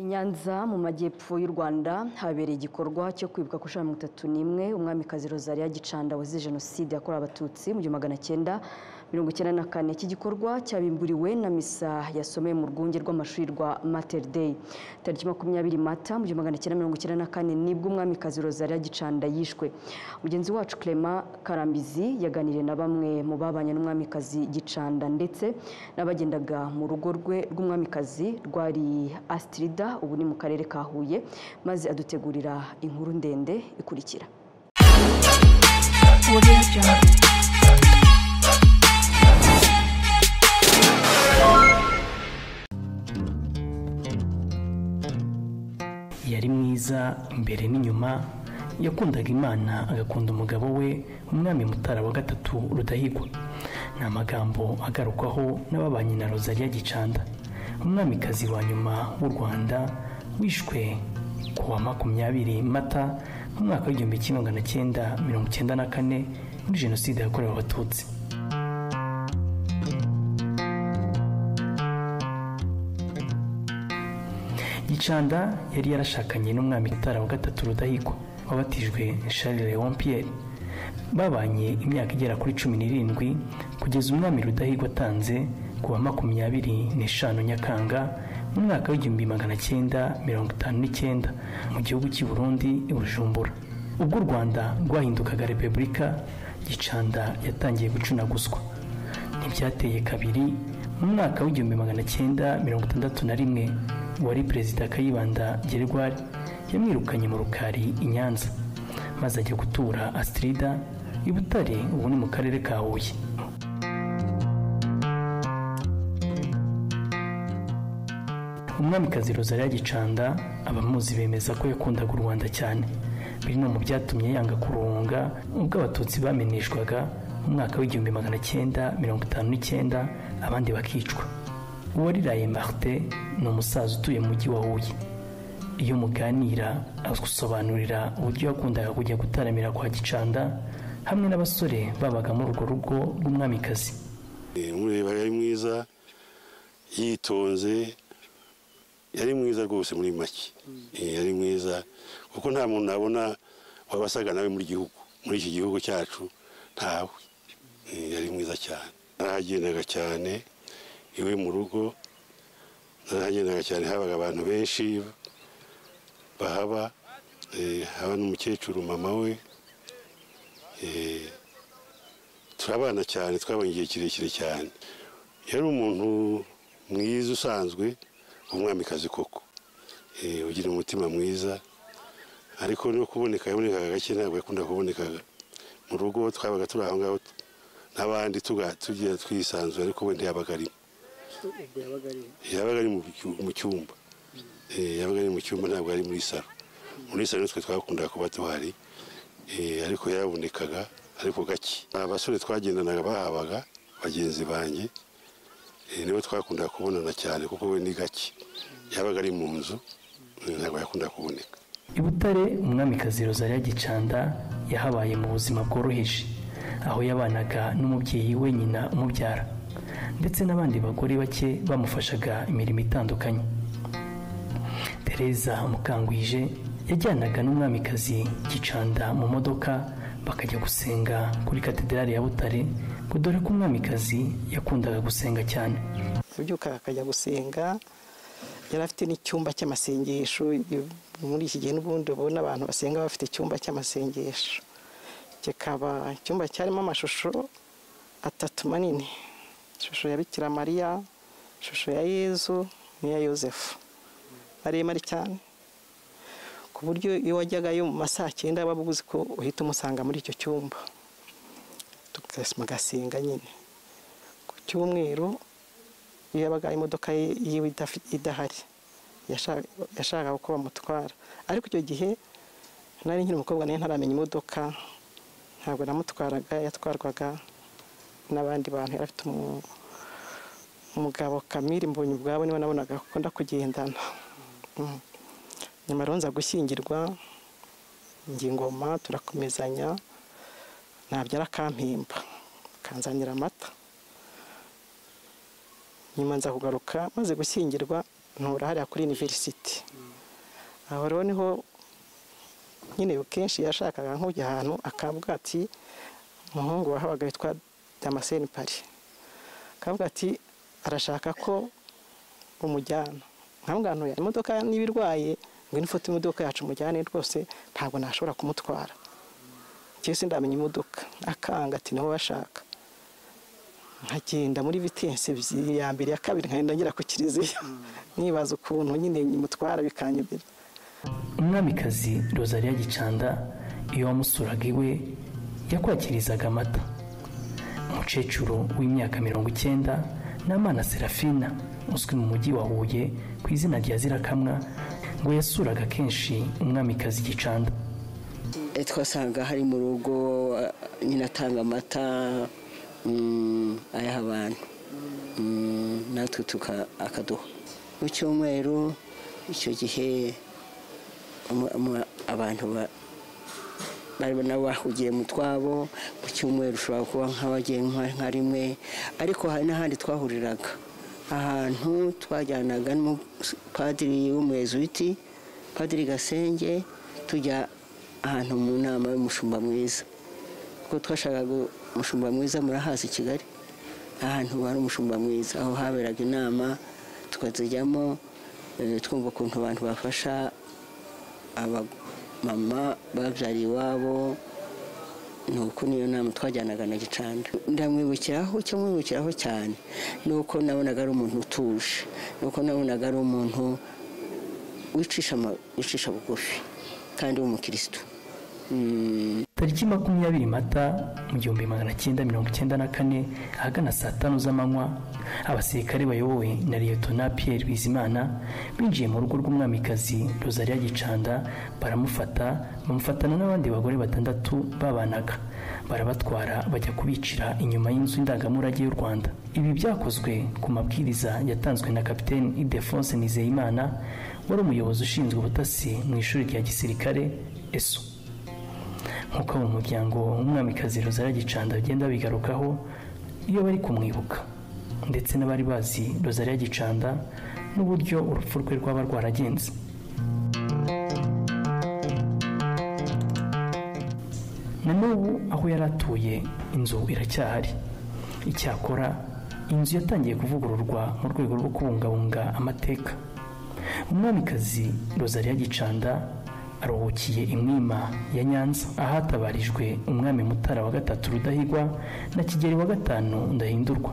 Nyanza mu majyepfo y'u Rwanda habereye igikorwa cyo kwibuka ku nshuro 31 umwamikazi Rosalia Gicanda wazize jenoside yakorewe abatutsi mu 1994. Iki gikorwa cyabimburiwe na misa yasomeye mu rwunge rw'amashuri rwa Mater Dei. Tariki 20 Mata mu 1994 nibwo umwamikazi Rosalia Gicanda yishwe. Mugenzi wacu Clement Karambizi yaganiriye na bamwe mu babanye n'umwamikazi Gicanda ndetse n'abagendaga mu rugo rwe rw'umwamikazi rwari Astrida ubu ni mu karere ka Huye, maze adutegurira inkuru ndende ikurikira. Yari mwiza imbere n'inyuma, yakundaga Imana agakunda umugabo we umwami Mutara wa gatatu Rudahigwa. Ni amagambo agarukwaho n'ababanye na Rosalia Gicanda, umwamikazi wa nyuma w'u Rwanda wishwe ku wa 20 Mata mu mwaka wa 1994 muri jenoside yakorewe abatutsi. Gicanda yari yarashakanye n'umwami Mutara wa gatatu Rudahigwa wabatijwe Charles Léon Pierre. Babanye imyaka igera kuri 17 kugeza umwami Rudahigwa atanze ku wa 25 Nyakanga mu mwaka wa 1959 mu gihugu cy'u Burundi i Bujumbura. Ubwo u Rwanda rwahindukaga repubulika, Gicanda yatangiye gucunaguzwa. Ntibyateye kabiri mu mwaka wa 1961 wari perezida Kayibanda Gerwari yamwirukanye mu Rukari i Nyanza, maze ajya gutura Astrida i Butare ubu ni mu karere ka Huye. Umwamikazi Rosalia Gicanda abamuzi bemeza ko yakundaga u Rwanda cyane, biri no mu byatumye yanga kurunga ubwo abatutsi bameneshwaga mu mwaka wa 1959 abandi bakicwa. Uwariraye Martin ni umusaza utuye mu mujyi wa Huye. Iyo muganira agusobanurira uburyo yakundaga kujya gutaramira kwa Gicanda hamwe n'abasore babaga muri urwo rugo rw'umwamikazi. Umureba yari mwiza, yitonze, yari mwiza rwose muri make. Yari mwiza kuko nta muntu nabona wabasaga nawe muri iki gihugu cyacu ntawe. Yari mwiza cyane. Narahagendaga cyane iwe mu rugo, narahagendaga cyane, habaga abantu benshi bahaba, haba n'umukecuru mama we. Turabana cyane, twabanye igihe kirekire cyane. Yari umuntu mwiza usanzwe, umwamikazi koko, ugira umutima mwiza, ariko no yabonekaga gake, ntabwo yakunda kubonekaga mu rugo. Twabaga turi aho ngaho n'abandi tugira twisanzwe, ariko we ntiyabaga arimo. Yabaga ari mu cyumba, yabaga ari mu cyumba, ntabwo ari muri salo. Muri salo twe twakundaga kuba tuhari, ariko yarabonekaga ariko gake. Abasore twagendanaga bahabaga bagenzi banjye, nibo twakundaga kubonana cyane kuko we ni gake, yabaga ari mu nzu, ntabwo yakunda kuboneka. I Butare umwamikazi Rosalia Gicanda yahabaye mu buzima bworoheje, aho yabanaga n'umubyeyi we nyina umubyara ndetse n'abandi bagore bake bamufashaga imirimo itandukanye. Teresa Mukangwije yajyanaga n'umwamikazi Gicanda mu modoka bakajya gusenga kuri katedrali ya Butare, dore ko umwamikazi yakundaga gusenga cyane. Ubyuka akajya gusenga, yari afite n'icyumba cy'amasengesho. Muri iki gihe n'ubundi ubona abantu basenga bafite icyumba cy'amasengesho. Kikaba icyumba cyarimo amashusho 3 manini: ishusho ya Bikira Mariya, ishusho ya Yezu n'iya Yosefu, maremare cyane, ku buryo iyo wajyagayo mu masaa 9 baba uzi ko uhita umusanga muri icyo cyumba, tugasenga nyine. Ku cyumweru iyo yabaga imodoka yiwe idahari, yashakaga ko bamutwara, ariko icyo gihe nari nkiri umukobwa, nayo ntaramenya imodoka, ntabwo namutwaraga, yatwarwaga n'abandi bantu. Yari afite umugabo Kamiri Mbonyi ubwabo, niwe nabonaga akunda kugendana. Nyuma ronza gushyingirwa, ngingoma turakomezanya, nabyara akampimba, kanzanira amata. Nyuma nza kugaruka maze gushyingirwa, ntura hariya kuri university aho rero niho nyine kenshi yashakaga nk'ujya ahantu akavuga ati umuhungu wahabaga witwa Damascene Paris akavuga ati arashaka ko umujyana nkamwanura imodoka n'ibirwaye ngo nifate imodoka yacu mujyane rwose ntabwo nashobora kumutwara cyese ndamenya imodoka akanga ati niho bashaka nkagenda muri vitesse ya mbere ya kabiri nkagenda ngira ku kiliziya nibaza ukuntu nyine nyimutwara bikanyobera. Umwamikazi Rosalia Gicanda iyo wamusuraga iwe yakwakirizaga amata. Umukecuru w'imyaka 90 n'Amana Serafina uzwi mu mujyi wa Huye ku izina rya Zirakamwa ngo yasuraga kenshi umwamikazi Gicanda. Twasanga hari mu rugo nyina atanga amata ayaha abantu natwe akaduha mu cyumweru. Icyo gihe abantu bari nabo bahugiye mu twabo mu cyumweru ushobora kuba nk'abagiye nka rimwe, ariko hari n'ahandi twahuriraga ahantu twajyanaga n'umupadiri w'umuyezuwiti Padiri Gasenge tujya ahantu mu nama y'umushumba mwiza, kuko twashakaga umushumba mwiza murahazi Kigali ahantu hari umushumba mwiza, aho haberaga inama tukazijyamo twumva ukuntu abantu bafasha abamama babyariye iwabo. Nuko niyo nama twajyanaga na Gicanda. Ndamwibukiraho cyane nuko nabonaga ari umuntu utuje, nuko nabonaga ari umuntu wicisha bugufi kandi w'umukristo. Tariki 20 Mata mu 1994 ahagana saa 5 z'amanywa abasirikare bayobowe na Lieutenant Pierre Bizimana binjiye mu rugo rw'umwamikazi Rosalia Gicanda bamufatana n'abandi bagore 6 babanaga, barabatwara bajya kubicira inyuma y'inzu indangamurage y'u Rwanda. Ibi byakozwe ku mabwiriza yatanzwe na Kapiteni Ildefonse Nizeyimana wari umuyobozi ushinzwe ubutasi mu ishuri rya gisirikare ESO. Nk'uko mu muryango w'umwamikazi Rosalia Gicanda bagenda bigarukaho iyo bari kumwibuka, ndetse n'abari bazi Rosalia Gicanda n'uburyo urupfu rwe rwaba rwaragenze. Na n'ubu aho yari atuye inzu iracyahari. Icyakora inzu yatangiye kuvugururwa mu rwego rwo kubungabunga amateka. Umwamikazi Rosalia Gicanda aruhukiye Imwima ya Nyanza ahatabarijwe umwami Mutara wa 3 Rudahigwa na Kigeli wa 5 Ndahindurwa.